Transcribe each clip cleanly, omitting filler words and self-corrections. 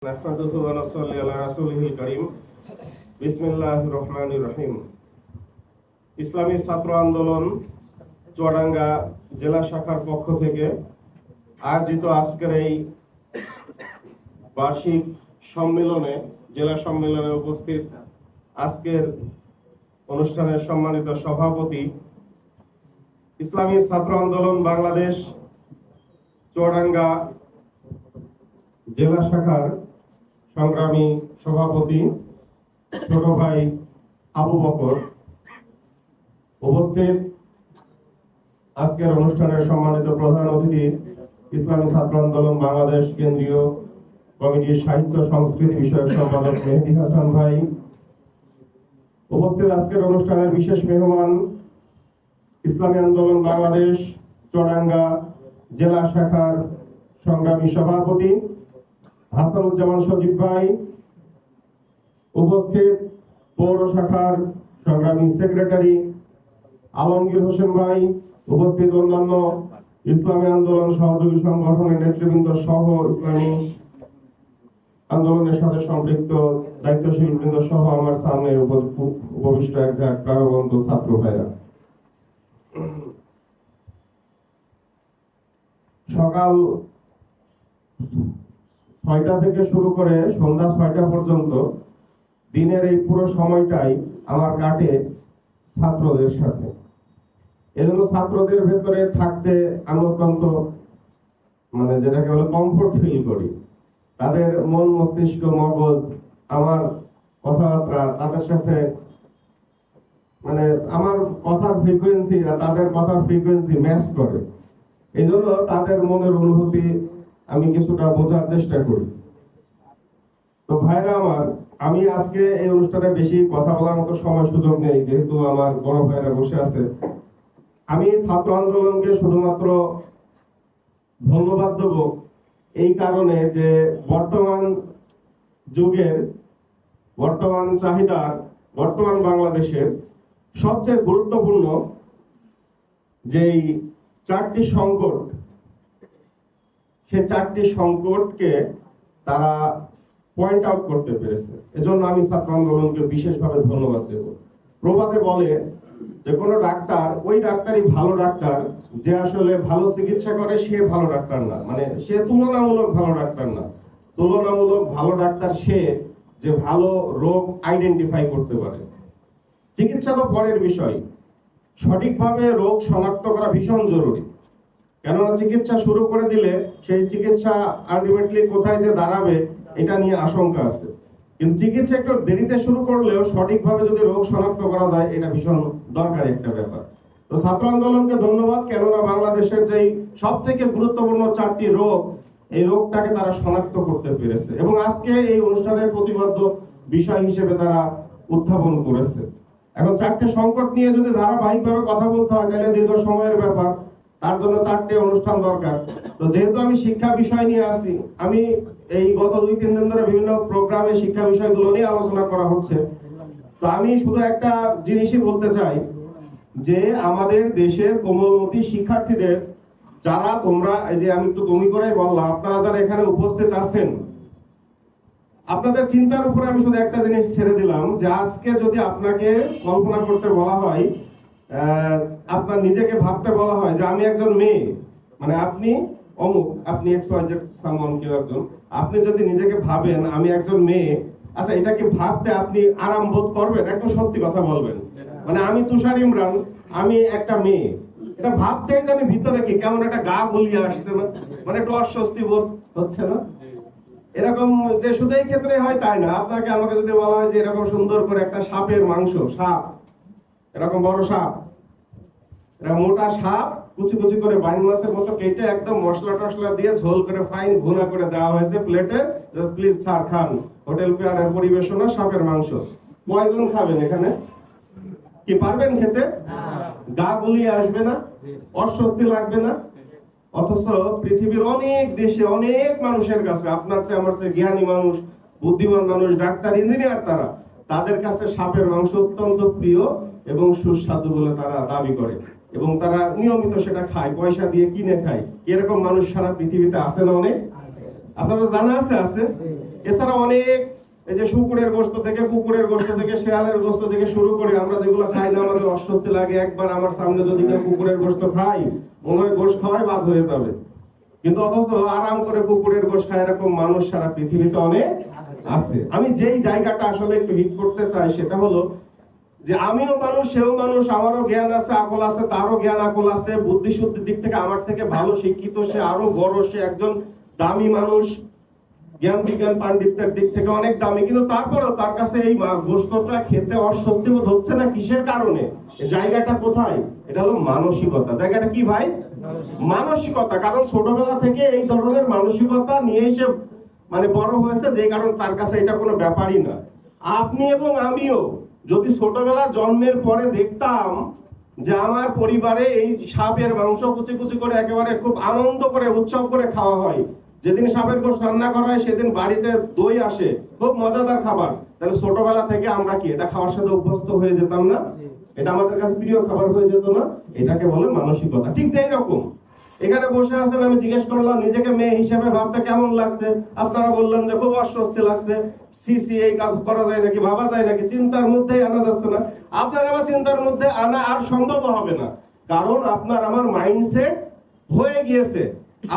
নাহমাদুহু ওয়া নুসাল্লি আলা রাসূলিহিল কারীম। বিসমিল্লাহির রহমানির রহিম। ইসলামী ছাত্র আন্দোলন চুয়াডাঙ্গা জেলা শাখার পক্ষ থেকে আয়োজিত আজকের এই বার্ষিক সম্মেলনে, জেলা সম্মেলনে উপস্থিত আজকের অনুষ্ঠানের সম্মানিত সভাপতি, ইসলামী ছাত্র আন্দোলন বাংলাদেশ চুয়াডাঙ্গা জেলা শাখার সংগ্রামী সভাপতি ছোট ভাই আবু বকর, উপস্থিত আজকের অনুষ্ঠানের সম্মানিত প্রধান অতিথি ইসলামী ছাত্র আন্দোলন বাংলাদেশ কেন্দ্রীয় কমিটির সাহিত্য সংস্কৃতি বিষয়ক সম্পাদক মেহেদী হাসান ভাই, উপস্থিত আজকের অনুষ্ঠানের বিশেষ মেহমান ইসলামী আন্দোলন বাংলাদেশ চুয়াডাঙ্গা জেলা শাখার সংগ্রামী সভাপতি হাসানুজ্জামান সজীব ভাই, উপস্থিত পৌর শাখার সংগ্রামী সেক্রেটারি আলমগীর হোসেন ভাই, উপস্থিত অন্যান্য ইসলামী আন্দোলন সহযোগী সংগঠনের নেতৃবৃন্দ সহ ইসলামী আন্দোলনের সাথে সম্পৃক্ত দায়িত্বশীল বৃন্দ সহ আমার সামনে উপবিষ্ট এক প্রাণবন্ত ছাত্র ভাইরা, সকাল 6টা থেকে শুরু করে সন্ধ্যা 6টা পর্যন্ত দিনের এই পুরো সময়টাই আমার কাটে ছাত্রদের সাথে। এজন্য ছাত্রদের ভেতরে থাকতে আমি অত্যন্ত যেটাকে বলে কমফোর্ট ফিল করি। তাদের মন মস্তিষ্ক মগজ আমার কথাবার্তা তাদের সাথে আমার কথার ফ্রিকোয়েন্সি আর তাদের কথার ফ্রিকোয়েন্সি ম্যাচ করে। এই জন্য তাদের মনের অনুভূতি আমি কিছুটা বোঝার চেষ্টা করি। তো ভাইরা আমার, আমি আজকে এই অনুষ্ঠানে বেশি কথা বলার মতো সময় সুযোগ নেই, যেহেতু আমার বড় ভাইরা বসে আছে। আমি ছাত্র আন্দোলনকে শুধুমাত্র ধন্যবাদ দেব এই কারণে যে বর্তমান যুগের, বর্তমান চাহিদার, বর্তমান বাংলাদেশের সবচেয়ে গুরুত্বপূর্ণ যেই 4টি সংকট, সে 4টি সংকটকে তারা পয়েন্ট আউট করতে পেরেছে। এজন্য আমি ছাত্র আন্দোলনকে বিশেষভাবে ধন্যবাদ দেব। প্রবাদে বলে যে কোনো ডাক্তার ওই ডাক্তারই ভালো ডাক্তার যে আসলে ভালো চিকিৎসা করে, সে ভালো ডাক্তার না, সে তুলনামূলক ভালো ডাক্তার না। তুলনামূলক ভালো ডাক্তার সে যে ভালো রোগ আইডেন্টিফাই করতে পারে। চিকিৎসা তো পরের বিষয়, সঠিকভাবে রোগ শনাক্ত করা ভীষণ জরুরি। কেননা চিকিৎসা শুরু করে দিলে সেই চিকিৎসা আলটিমেটলি কোথায় যে দাঁড়াবে এটা নিয়ে আশঙ্কা আছে। কিন্তু চিকিৎসা একটু দেরিতে শুরু করলেও সঠিকভাবে যদি রোগ শনাক্ত করা যায়, এটা ভীষণ দরকারি একটা ব্যাপার। তো ছাত্র আন্দোলনকে ধন্যবাদ, কেননা বাংলাদেশের যেই সব থেকে গুরুত্বপূর্ণ 4টি রোগ, এই রোগটাকে তারা শনাক্ত করতে পেরেছে এবং আজকে এই অনুষ্ঠানের প্রতিপাদ্য বিষয় হিসেবে তারা উত্থাপন করেছে। এখন 4টে সংকট নিয়ে যদি ধারাবাহিকভাবে কথা বলতে হয় তাহলে দীর্ঘ সময়ের ব্যাপার, তার জন্য 4টে অনুষ্ঠান দরকার। তো যেহেতু আমি শিক্ষা বিষয় নিয়ে আসি, আমি এই গত 2-3 দিন ধরে বিভিন্ন প্রোগ্রামে শিক্ষা বিষয়গুলো নিয়ে আলোচনা করা হচ্ছে। তো আমি শুধু একটা জিনিসই বলতে চাই যে আমাদের দেশের কোমলমতি শিক্ষার্থীদের যারা, তোমরা এই যে আমি একটু তুমি করে বললাম, আপনারা যারা এখানে উপস্থিত আছেন, আপনাদের চিন্তার উপরে আমি শুধু একটা জিনিস ছেড়ে দিলাম যে আজকে যদি আপনাকে কল্পনা করতে বলা হয়, আপনার নিজেকে ভাবতে বলা হয় যে আমি একজন মেয়ে, আপনি অমুক, আপনি XYZ সামন কেউ একজন, আপনি যদি নিজেকে ভাবেন আমি একজন মেয়ে, আচ্ছা এটা কি ভাবতে আপনি আরাম বোধ করবেন? একদম সত্যি কথা বলবেন। আমি তুষার ইমরান, আমি একটা মেয়ে, এটা ভাবতেই জানি ভিতরে কি কেমন একটা গা গুলিয়ে আসছে না, একটু অস্বস্তি বোধ হচ্ছে না? এরকম যে শুধু এই ক্ষেত্রে হয় তাই না, আপনাকে আমাকে যদি বলা হয় যে এরকম সুন্দর করে একটা সাপের মাংস, সাপ, এরকম বড় সাপ, এরকম মোটা সাপ কুচি কুচি করে বাইন মাছের মতো কেটে একদম মশলা টসলা দিয়ে ঝোল করে ফাইন ভুনা করে দেওয়া হয়েছে প্লেটে, প্লিজ স্যার খান, হোটেল পেয়ারের পরিবেশনা সাপের মাংস। কয়জন খাবেন এখানে? কি পারবেন খেতে? গা গুলিয়ে আসবে না? অস্বস্তি লাগবে না? অথচ পৃথিবীর অনেক দেশে অনেক মানুষের কাছে, আপনার চেয়ে আমার চেয়ে জ্ঞানী মানুষ, বুদ্ধিমান মানুষ, ডাক্তার, ইঞ্জিনিয়ার, তাদের কাছে সাপের মাংস অত্যন্ত প্রিয় এবং সুস্বাদু বলে তারা দাবি করে এবং তারা নিয়মিত সেটা খায়, পয়সা দিয়ে কিনে খায়। এরকম মানুষ সারা পৃথিবীতে আছে না? অনেক। আপনাদের জানা আছে? এছাড়া অনেক এই যে শুকুরের গোশত থেকে, কুকুরের গোশত থেকে, শেয়ালের গোশত থেকে শুরু করে আমরা যেগুলো খাই না আমাদের অস্বস্তি লাগে, একবার আমার সামনে যদি কেউ কুকুরের গোশত খাই মনে হয় গোশত খাওয়াই বাদ হয়ে যাবে, কিন্তু অথচ আরাম করে কুকুরের গোশত খায় এরকম মানুষ সারা পৃথিবীতে অনেক আছে। আমি যেই জায়গাটা আসলে একটু হিট করতে চাই সেটা হলো যে আমিও মানুষ, সেও মানুষ, আমারও জ্ঞান আছে, আকল আছে, তারও জ্ঞান আকল আছে, বুদ্ধি শুদ্ধির দিক থেকে আমার থেকে ভালো শিক্ষিত, সে আরো বড়, সে একজন দামি মানুষ, জ্ঞান বিজ্ঞান পাণ্ডিত্যের দিক থেকে অনেক দামি, কিন্তু তারপরেও তার কাছে এই গোশতটা খেতে অস্বস্তি বোধ হচ্ছে না। কিসের কারণে? জায়গাটা কোথায়? এটা হলো মানসিকতা। জায়গাটা কি ভাই? মানসিকতা। কারণ ছোটবেলা থেকে এই ধরনের মানসিকতা নিয়ে এসে মানে বড় হয়েছে, যে কারণে তার কাছে এটা কোনো ব্যাপারই না। আপনি এবং আমিও যদি ছোটবেলা জন্মের পরে দেখতাম যে আমার পরিবারে এই সাপের মাংস কুচি কুচি করে একেবারে খুব আনন্দ করে উৎসব করে খাওয়া হয়, যেদিন সাপের গোশত রান্না করা হয় সেদিন বাড়িতে দই আসে, খুব মজাদার খাবার, তাহলে ছোটবেলা থেকে আমরা কি এটা খাওয়ার সাথে অভ্যস্ত হয়ে যেতাম না? এটা আমাদের কাছে প্রিয় খাবার হয়ে যেত না? এটাকে বলে মানসিকতা। ঠিক যেই রকম এখানে বসে আছেন, আমি জিজ্ঞেস করলাম নিজেকে মেয়ে হিসেবে ভাবতে কেমন লাগছে, আপনারা বললেন যে খুব অস্বস্তি লাগছে, সিসি এই কাজ করা যায় নাকি, ভাবা যায় নাকি, চিন্তার মধ্যেই আনা যাচ্ছে না। আপনার আমার চিন্তার মধ্যে আনা আর সম্ভব হবে না, কারণ আপনার আমার মাইন্ডসেট হয়ে গিয়েছে।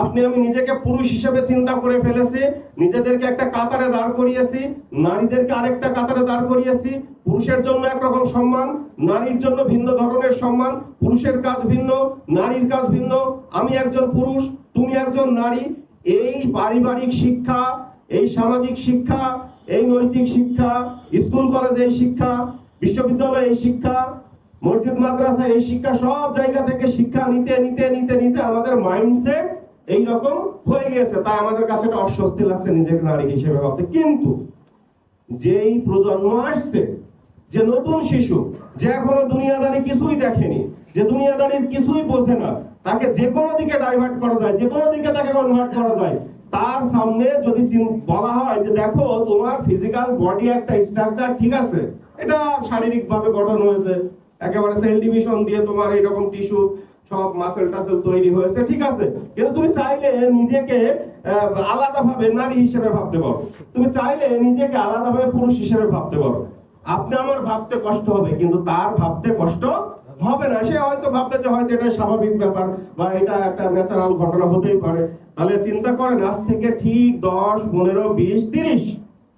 আপনি আমি নিজেকে পুরুষ হিসেবে চিন্তা করে ফেলেছি, নিজেদেরকে একটা কাতারে দাঁড় করিয়েছি, নারীদেরকে আরেকটা কাতারে দাঁড় করিয়েছি। পুরুষের জন্য একরকম সম্মান, নারীর জন্য ভিন্ন ধরনের সম্মান। পুরুষের কাজ ভিন্ন, নারীর কাজ ভিন্ন। আমি একজন পুরুষ, তুমি একজন নারী। এই পারিবারিক শিক্ষা, এই সামাজিক শিক্ষা, এই নৈতিক শিক্ষা, স্কুল কলেজে এই শিক্ষা, বিশ্ববিদ্যালয়ে এই শিক্ষা, মসজিদ মাদ্রাসা এই শিক্ষা, সব জায়গা থেকে শিক্ষা নিতে নিতে নিতে নিতে আমাদের মাইন্ডসেট এইরকম হয়ে গেছে। তাই আমাদের কাছে একটা অস্বস্তি লাগছে নিজেকে নারী হিসেবে ভাবতে। কিন্তু যেই প্রজন্ম আসছে, যে নতুন শিশু, যে এখনো দুনিয়াদারি কিছুই দেখেনি, যে দুনিয়াদারির কিছুই বোঝে না, তাকে যে কোনো দিকে ডাইভার্ট করা যায়, যে কোনো দিকে তাকে কনভার্ট করা যায়। তার সামনে যদি বলা হয় যে দেখো তোমার ফিজিক্যাল বডি একটা স্ট্রাকচার ঠিক আছে, এটা শারীরিক ভাবে গঠন হয়েছে, একেবারে সেল ডিভিশন দিয়ে তোমার এরকম টিস্যু সব মাসেল টাসেল তৈরি হয়েছে, ঠিক আছে, কিন্তু তুমি চাইলে নিজেকে আলাদাভাবে নারী হিসেবে ভাবতে পারো, তুমি চাইলে নিজেকে আলাদাভাবে পুরুষ হিসেবে ভাবতে পারো। আপনি আমার ভাবতে কষ্ট হবে, কিন্তু তার ভাবতে কষ্ট হবে না। সে হয়তো ভাবতে যে হয়তো এটা স্বাভাবিক ব্যাপার বা এটা একটা ন্যাচারাল ঘটনা হতেই পারে। তাহলে চিন্তা করেন, আজ থেকে ঠিক 10, 15, 20, 30,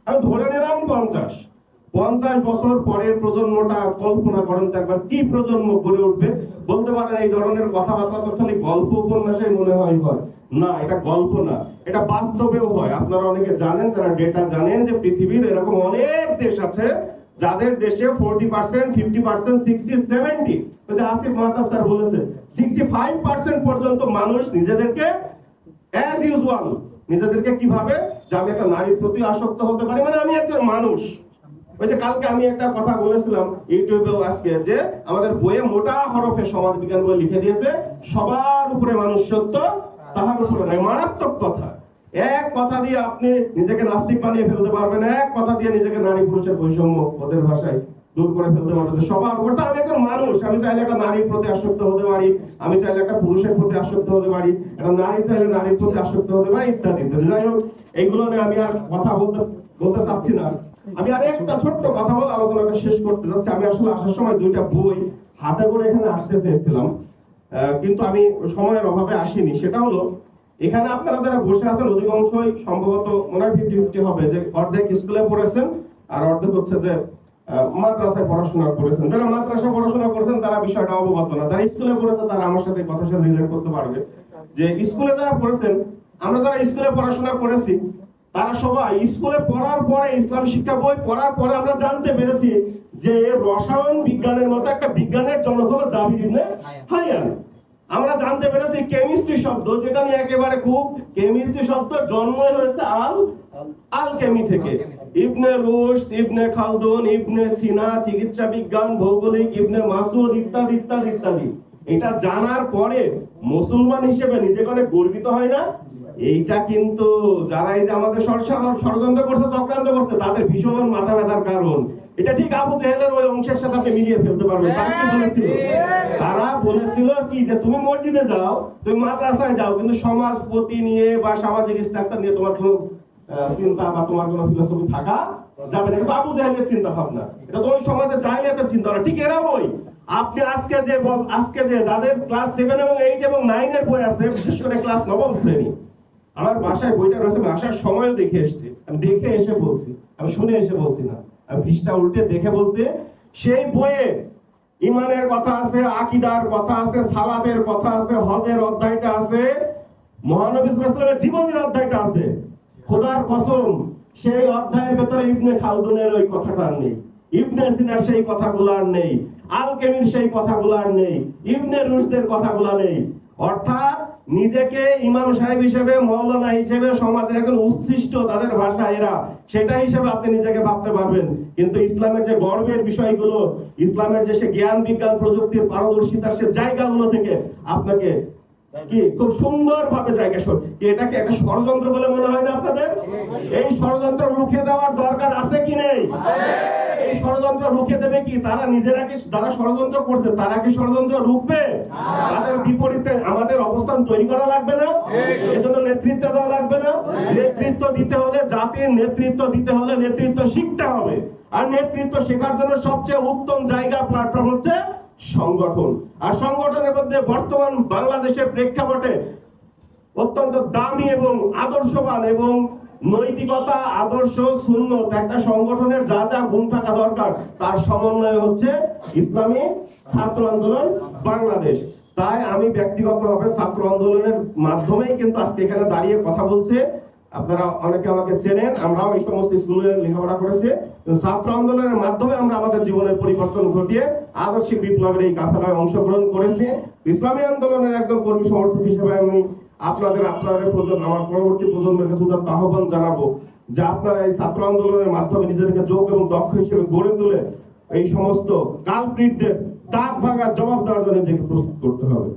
আমি ধরে নিলাম 50 বছর পরের প্রজন্মটা কল্পনা করেন তো একবার, কি প্রজন্ম গড়ে উঠবে। বলতে পারেন এই ধরনের কথাবার্তা তো খালি গল্প উপন্যাসে মনে হয় না, এটা গল্প না, এটা বাস্তবেও হয়। আপনারা অনেকে জানেন, যারা ডেটা জানেন, যে পৃথিবীর এরকম অনেক দেশ আছে যাদের দেশে 40%, 50%, 60, 70, আসিফ মাহতাব স্যার বলেছে 65% পর্যন্ত মানুষ নিজেদেরকে অ্যাজ ইউজুয়াল, নিজেদেরকে কিভাবে যে আমি একটা নারীর প্রতি আসক্ত হতে পারি, মানে আমি একজন মানুষ। ওই যে কালকে আমি একটা কথা বলেছিলাম ইউটিউবেও আজকে, যে আমাদের বইয়ে মোটা হরফে সমাজ বিজ্ঞান বই লিখে দিয়েছে সবার উপরে মানুষ সত্য, তাহার উপরে নয়। মারাত্মক কথা। এক কথা দিয়ে আপনি নিজেকে নাস্তিক বানিয়ে ফেলতে পারবেন, এক কথা দিয়ে নিজেকে নারী পুরুষের বৈষম্য ওদের ভাষায় দূর করে ফেলতে পারবেন। সবার উপর আমি একজন মানুষ, আমি চাইলে একটা নারীর প্রতি আসক্ত হতে পারি, আমি চাইলে একটা পুরুষের প্রতি আসক্ত হতে পারি, একটা নারী চাইলে নারীর প্রতি আসক্ত হতে পারি, ইত্যাদি ইত্যাদি। যাই হোক, এইগুলো নিয়ে আমি আর কথা বলতে চাচ্ছি না। আমি আর একটা ছোট্ট কথা বলে আলোচনাটা শেষ করতে যাচ্ছি। আমি আসলে আসার সময় 2টা বই হাতে করে এখানে আসতে চেয়েছিলাম, কিন্তু আমি সময়ের অভাবে আসিনি। সেটা হলো, এখানে আপনারা যারা বসে আছেন অধিকাংশই সম্ভবত মনে হয় 50-50 হবে, যে অর্ধেক স্কুলে পড়েছেন আর অর্ধেক হচ্ছে যে মাদ্রাসায় পড়াশোনা করেছেন। যারা মাদ্রাসায় পড়াশোনা করেছেন তারা বিষয়টা অবগত না, যারা স্কুলে পড়েছে তারা আমার সাথে কথার সাথে রিলেট করতে পারবে। যে স্কুলে যারা পড়েছেন, আমরা যারা স্কুলে পড়াশোনা করেছি, তারা সবাই স্কুলে পড়ার পরে, ইসলাম শিক্ষা বই পড়ার পরে আমরা জানতে পেরেছি যে রসায়ন বিজ্ঞানের মতো একটা বিজ্ঞানের জনক হলো জাবির ইবনে হাইয়ান। আমরা জানতে পেরেছি কেমিস্ট্রি শব্দ, যেটা নিয়ে একেবারে খুব, কেমিস্ট্রি শব্দ জন্ম হয়েছে আলকেমি থেকে। ইবনে রুশদ, ইবনে খালদুন, ইবনে সিনা চিকিৎসা বিজ্ঞান, ভৌগোলিক, ইবনে মাসুদ ইত্যাদি ইত্যাদি ইত্যাদি। এটা জানার পরে মুসলমান হিসেবে নিজেকে অনেক গর্বিত হয় না? এইটা কিন্তু যারা এই যে আমাদের ষড়যন্ত্র করছে, চক্রান্ত করছে, তাদের ভীষণ মাথা ব্যথার কারণ। এটা ঠিক আবু জেহেলের ওই অংশের সাথে আপনি মিলিয়ে ফেলতে পারবেন। তারা বলেছিল কি, যে তুমি মসজিদে যাও, তুমি মাদ্রাসায় যাও, কিন্তু সমাজপতি নিয়ে বা সামাজিক স্ট্রাকচার নিয়ে তোমার কোনো চিন্তা বা তোমার কোনো ফিলোসফি থাকা যাবে না। এটা তো আবু জাহেলের চিন্তা ভাবনা, এটা তো ওই সমাজে জাহেলিয়াতের চিন্তা ভাবনা। ঠিক এরা ওই আপনি আজকে যে যাদের ক্লাস 7 এবং 8 এবং 9 এর বই আছে, বিশেষ করে ক্লাস 9ম শ্রেণী, আমার বাসায় বইটা রয়েছে, আমি আসার সময়ও দেখে এসেছি, আমি দেখে এসে বলছি, আমি শুনে এসে বলছি না, আমি পৃষ্ঠা উল্টে দেখে বলছি। সেই বইয়ে ইমানের কথা আছে, আকীদার কথা আছে, সালাতের কথা আছে, হজের অধ্যায়টা আছে, মহানবী সাল্লাল্লাহু আলাইহি ওয়াসাল্লামের জীবনের অধ্যায়টা আছে। খোদার কসম, সেই অধ্যায়ের ভেতরে ইবনে খালদুনের ওই কথাটা নেই, ইবনে সিনার সেই কথাগুলো আর নেই, আল-কেমির সেই কথাগুলো আর নেই, ইবনে রুশদের কথাগুলো নেই। অর্থাৎ নিজেকে ইমাম সাহেব হিসেবে, মাওলানা হিসেবে, সমাজের একজন উচ্ছিষ্ট, তাদের ভাষা এরা, সেটা হিসেবে আপনি নিজেকে ভাবতে পারবেন। কিন্তু ইসলামের যে গর্বের বিষয়গুলো, ইসলামের যে সে জ্ঞান বিজ্ঞান প্রযুক্তির পারদর্শিতার সে জায়গাগুলো থেকে আপনাকে কি খুব সুন্দর ভাবে জায়গা কি এটাকে একটা ষড়যন্ত্র বলে মনে হয় না আপনাদের? এই ষড়যন্ত্র রুখে দেওয়ার দরকার আছে কি নেই? এই ষড়যন্ত্র রুখে দেবে কি তারা নিজেরা? কি যারা ষড়যন্ত্র করছে তারা কি ষড়যন্ত্র রুখবে? তাদের বিপরীতে আমাদের অবস্থান তৈরি করা লাগবে না? এজন্য নেতৃত্ব দেওয়া লাগবে না? নেতৃত্ব দিতে হলে, জাতির নেতৃত্ব দিতে হলে নেতৃত্ব শিখতে হবে। আর নেতৃত্ব শেখার জন্য সবচেয়ে উত্তম জায়গা, প্ল্যাটফর্ম হচ্ছে সংগঠন। আর সংগঠনের মধ্যে বর্তমান বাংলাদেশের প্রেক্ষাপটে অত্যন্ত দামি এবং আদর্শবান এবং নৈতিকতা, আদর্শ, সুন্নত একটা সংগঠনের যা যা গুণ থাকা দরকার, তার সমন্বয় হচ্ছে ইসলামী ছাত্র আন্দোলন বাংলাদেশ। তাই আমি ব্যক্তিগতভাবে ছাত্র আন্দোলনের মাধ্যমেই কিন্তু আজকে এখানে দাঁড়িয়ে কথা বলছে। আপনারা অনেকে আমাকে চেনেন, আমরাও এই সমস্ত স্কুলে লেখাপড়া করেছি। ছাত্র আন্দোলনের মাধ্যমে আমরা আমাদের জীবনের পরিবর্তন ঘটিয়ে আদর্শিক বিপ্লবের এই কাফেলায় অংশগ্রহণ করেছি। ইসলামী আন্দোলনের একজন কর্মী সমর্থক হিসেবে আমি আপনাদের আমার পরবর্তী প্রজন্মের কাছে আহ্বান জানাবো যে আপনারা এই ছাত্র আন্দোলনের মাধ্যমে নিজেদেরকে যোগ্য এবং দক্ষ হিসেবে গড়ে তুলে এই সমস্ত কালপ্রিটদের দাগ ভাঙার জবাব দেওয়ার জন্য নিজেকে প্রস্তুত করতে হবে।